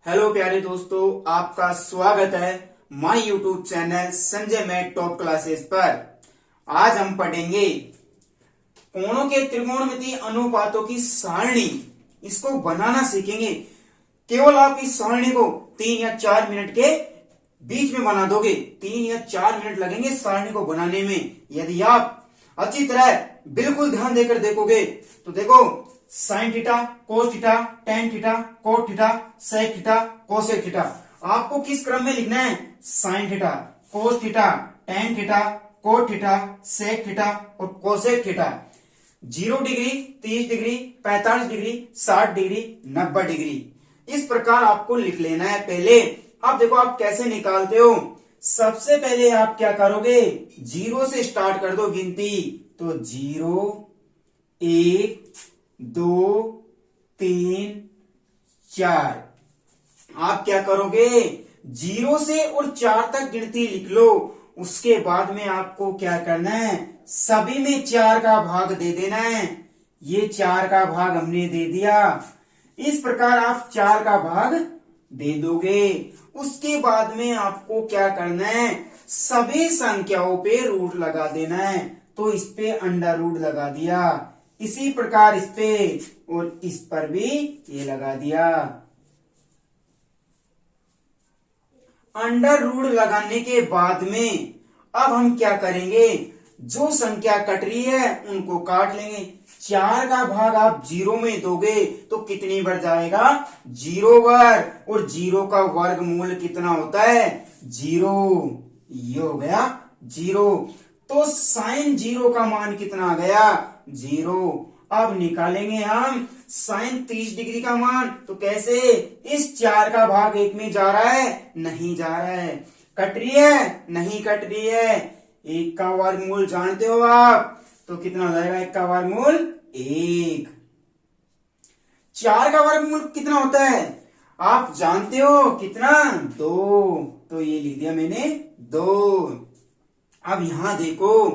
Hello प्यारे दोस्तों, आपका स्वागत है my YouTube channel Sanjay math top classes पर। आज हम पढ़ेंगे कोणों के त्रिकोणमितीय अनुपातों की सारणी। इसको बनाना सीखेंगे। केवल आप इस सारणी को 3 या 4 मिनट के बीच में बना दोगे। 3 या 4 मिनट लगेंगे सारणी को बनाने में। यदि आप अच्छी तरह बिल्कुल ध्यान देकर देखोगे तो देखो, sine theta, cos theta, tan theta, cot theta, sec theta, cosec theta. आपको किस क्रम में लिखना है? Sine theta, cos theta, tan theta, cot theta, sec theta और cosec theta. 0 degree, 30 degree, 45 degree, 60 degree, 90 degree. इस प्रकार आपको लिख लेना है। पहले आप देखो आप कैसे निकालते हो। सबसे पहले आप क्या करोगे? 0 से स्टार्ट कर दो गिनती। तो 0, 1, 2, 3, 4। आप क्या करोगे? 0 से और 4 तक गिनती लिख लो। उसके बाद में आपको क्या करना है? सभी में 4 का भाग दे देना है। ये 4 का भाग हमने दे दिया। इस प्रकार आप 4 का भाग दे दोगे। उसके बाद में आपको क्या करना है? सभी संख्याओं पे रूट लगा देना है। तो इस पे अंडर रूट लगा दिया, इसी प्रकार इस पे और इस पर भी ये लगा दिया। अंडर रूट लगाने के बाद में अब हम क्या करेंगे? जो संख्या कट रही है उनको काट लेंगे। 4 का भाग आप 0 में दोगे तो कितनी बार जाएगा? 0 बार। और 0 का वर्गमूल कितना होता है? 0। ये हो गया 0। तो साइन 0 का मान कितना आ गया? 0। अब निकालेंगे हम साइन 30 डिग्री का मान। तो कैसे? इस 4 का भाग 1 में जा रहा है? नहीं जा रहा है। कट रही है? नहीं कट रही है। 1 का वर्गमूल जानते हो आप? तो कितना हो जाएगा 1 का वर्गमूल? 1। 4 का वर्गमूल कितना होता है आप जानते हो? कितना? 2। तो ये लिख दिया मैंने 2। अब यहां देखो,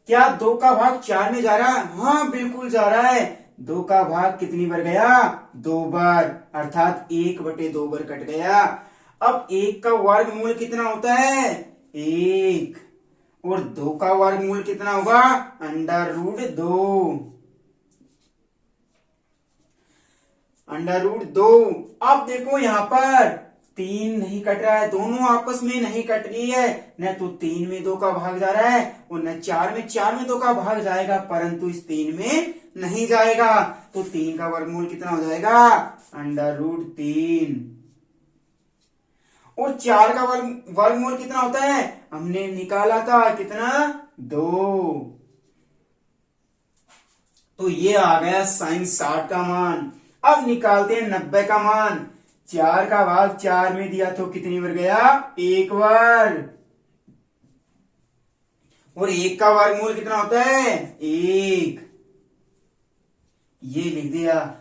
क्या 2 का भाग 4 में जा रहा है? हाँ बिल्कुल जा रहा है। 2 का भाग कितनी बार गया? 2 बार, अर्थात 1/2 बार कट गया। अब 1 का वर्गमूल कितना होता है? 1। और 2 का वर्गमूल कितना होगा? Under root 2। Under root 2। अब देखो यहां पर 3 नहीं कट रहा है, दोनों आपस में नहीं कट रही है। न तो 3 में 2 का भाग जा रहा है और न 4 में 2 का भाग जाएगा, परंतु इस 3 में नहीं जाएगा। तो 3 का वर्गमूल कितना हो जाएगा? Under root 3। और 4 का वर्गमूल कितना होता है? हमने निकाला था कितना? 2। तो ये आ गया साइन 60 का मान। अब निकालते हैं 90 का मान। 4 का भाग 4 में दिया तो कितनी बार गया? 1 बार। और 1 का वर्गमूल कितना होता है? 1। ये लिख दिया।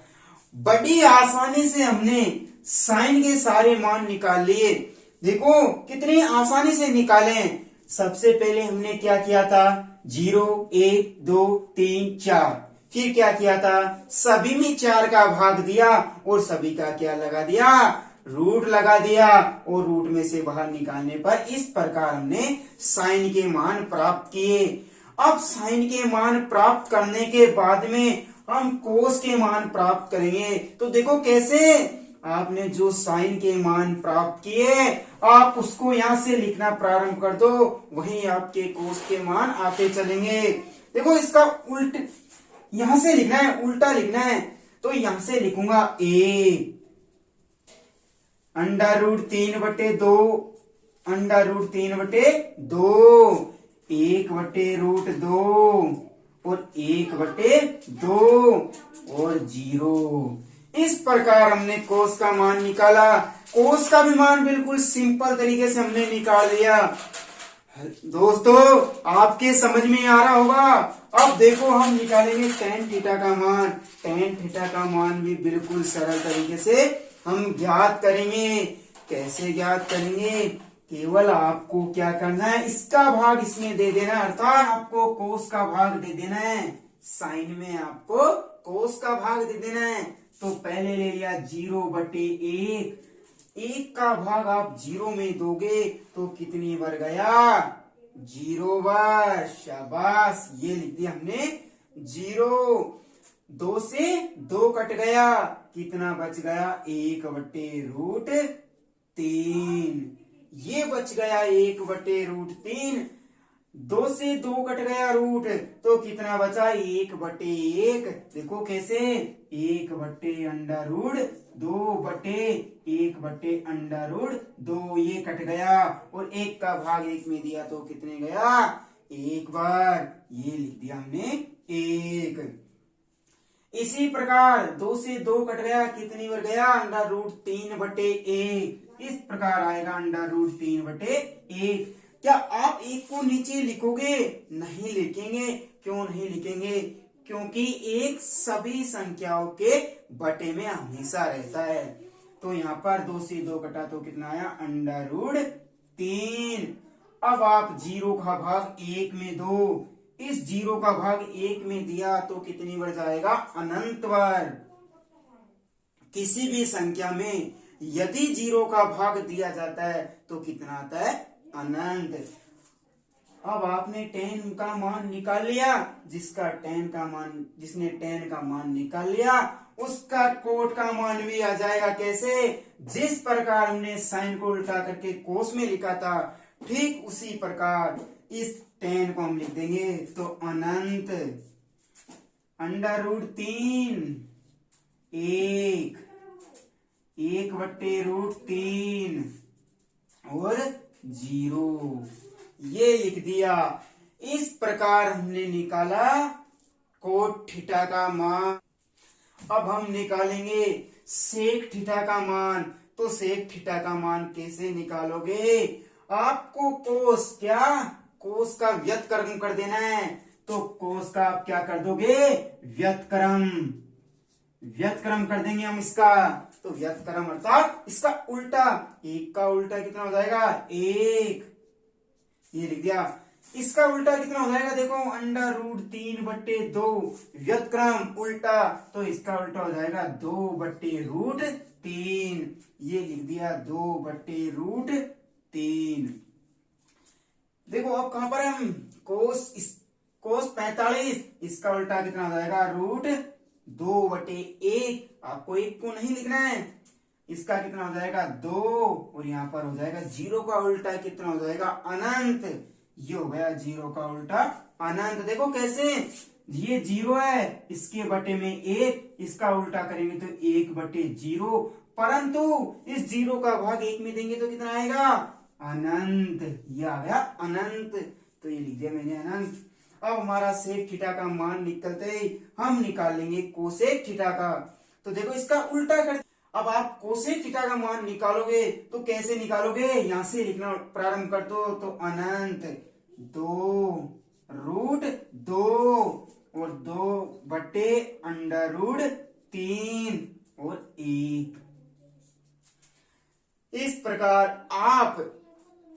बड़ी आसानी से हमने साइन के सारे मान निकाल लिए। देखो कितनी आसानी से निकाले। सबसे पहले हमने क्या किया था? 0, 1, 2, 3, 4। फिर क्या किया था? सभी में 4 का भाग दिया और सभी का क्या लगा दिया? रूट लगा दिया। और रूट में से बाहर निकालने पर इस प्रकार हमने साइन के मान प्राप्त किए। अब साइन के मान प्राप्त करने के बाद में हम कोस के मान प्राप्त करेंगे। तो देखो कैसे? आपने जो साइन के मान प्राप्त किए आप उसको यहां से लिखना प्रारंभ कर दो, वहीं आपके कोस के मान आते चलेंगे। देखो इसका उल्ट यहां से लिखना है, उल्टा लिखना है। तो यहां से लिखूंगा a under root 3/2, under root 3/2, 1/√2 और 1/2 और 0। इस प्रकार हमने कोस का मान निकाला। कोस का भी मान बिल्कुल सिंपल तरीके से हमने निकाल लिया। दोस्तों आपके समझ में आ रहा होगा। अब देखो हम निकालेंगे टेन थीटा का मान। टेन थीटा का मान भी बिल्कुल सरल तरीके से हम ज्ञात करेंगे। कैसे ज्ञात करेंगे? केवल आपको क्या करना है? इसका भाग इसमें दे देना, अर्थात आपको कोस का भाग दे देना है। साइन में आपको कोस का भाग दे देना है। तो पहले ले लिया 0/1 1 का भाग आप 0 में दोगे तो कितनी बार गया? 0 बार। शाबाश, ये लिख दिया हमने 0। 2 से 2 कट गया, कितना बच गया? 1/√3। ये बच गया 1/√3। 2 से 2 कट गया रूट, तो कितना बचा? 1/1। देखो कैसे, 1/√2/1/√2। ये कट गया और 1 का भाग 1 में दिया तो कितने गया? 1 बार। ये लिख दिया हमने 1। इसी प्रकार 2 से 2 कट गया, कितनी बार गया? √3/1। इस प्रकार आएगा √3/1। क्या आप 1 को नीचे लिखोगे? नहीं लिखेंगे। क्यों नहीं लिखेंगे? क्योंकि 1 सभी संख्याओं के बटे में हमेशा रहता है। तो यहाँ पर 2 से 2 कटा तो कितना आया? √3। अब आप 0 का भाग 1 में दो। इस 0 का भाग 1 में दिया तो कितनी बार जाएगा? अनंत बार। किसी भी संख्या में यदि 0 का भाग दिया जाता है तो कितना आता है? अनंत। अब आपने 10 का मान निकाल लिया। जिसने 10 का मान निकाल लिया उसका कोट का मान भी आ जाएगा। कैसे? जिस प्रकार हमने साइन को उल्टा करके कोस में लिखा था, ठीक उसी प्रकार इस 10 को हम लिख देंगे। तो अनंत √3 1/√3 और 0, ये लिख दिया। इस प्रकार हमने निकाला कोट थीटा का मान। अब हम निकालेंगे सेक थीटा का मान। तो सेक थीटा का मान कैसे निकालोगे? आपको कोस का व्युत्क्रम कर देना है। तो कोस का आप क्या कर दोगे? व्युत्क्रम कर देंगे हम इसका। तो व्युत्क्रम अर्थात इसका उल्टा। 1 का उल्टा कितना हो जाएगा? 1। ये लिख दिया। इसका उल्टा कितना हो जाएगा? देखो √3/2 व्युत्क्रम उल्टा, तो इसका उल्टा हो जाएगा 2/√3। ये लिख दिया 2/√3। देखो अब कहां पर हम कोस 45, इसका उल्टा कितना हो जाएगा? √2/1। आपको 1 को नहीं लिखना है। इसका कितना हो जाएगा? 2। और यहां पर हो जाएगा 0 का उल्टा कितना हो जाएगा? अनंत। ये हो गया 0 का उल्टा अनंत। देखो कैसे, ये 0 है, इसके बटे में 1, इसका उल्टा करेंगे तो 1/0। परंतु इस 0 का भाग 1 में देंगे तो कितना आएगा? अनंत। ये आ गया अनंत। तो ये लिख दिया मैंने अनंत। अब हमारा सेक थीटा का मान निकलते ही हम निकाल लेंगे कोसेक थीटा का। तो देखो इसका उल्टा कर। अब आप कोसेक थीटा का मान निकालोगे तो कैसे निकालोगे? यहां से लिखना प्रारंभ कर दो। तो अनंत 2√2 और 2/√3 और 1। इस प्रकार आप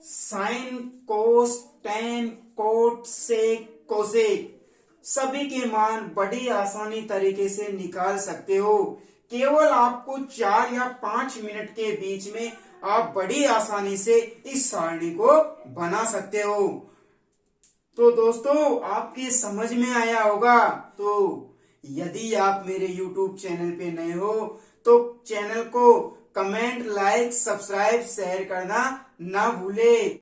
साइन, कोस, टेन, कोट, सेक, कोसेक सभी के मान बड़ी आसानी तरीके से निकाल सकते हो। केवल आपको 4 या 5 मिनट के बीच में आप बड़ी आसानी से इस सारणी को बना सकते हो। तो दोस्तों आपके समझ में आया होगा। तो यदि आप मेरे YouTube चैनल पे नए हो तो चैनल को कमेंट, लाइक, सब्सक्राइब, शेयर करना ना भूले।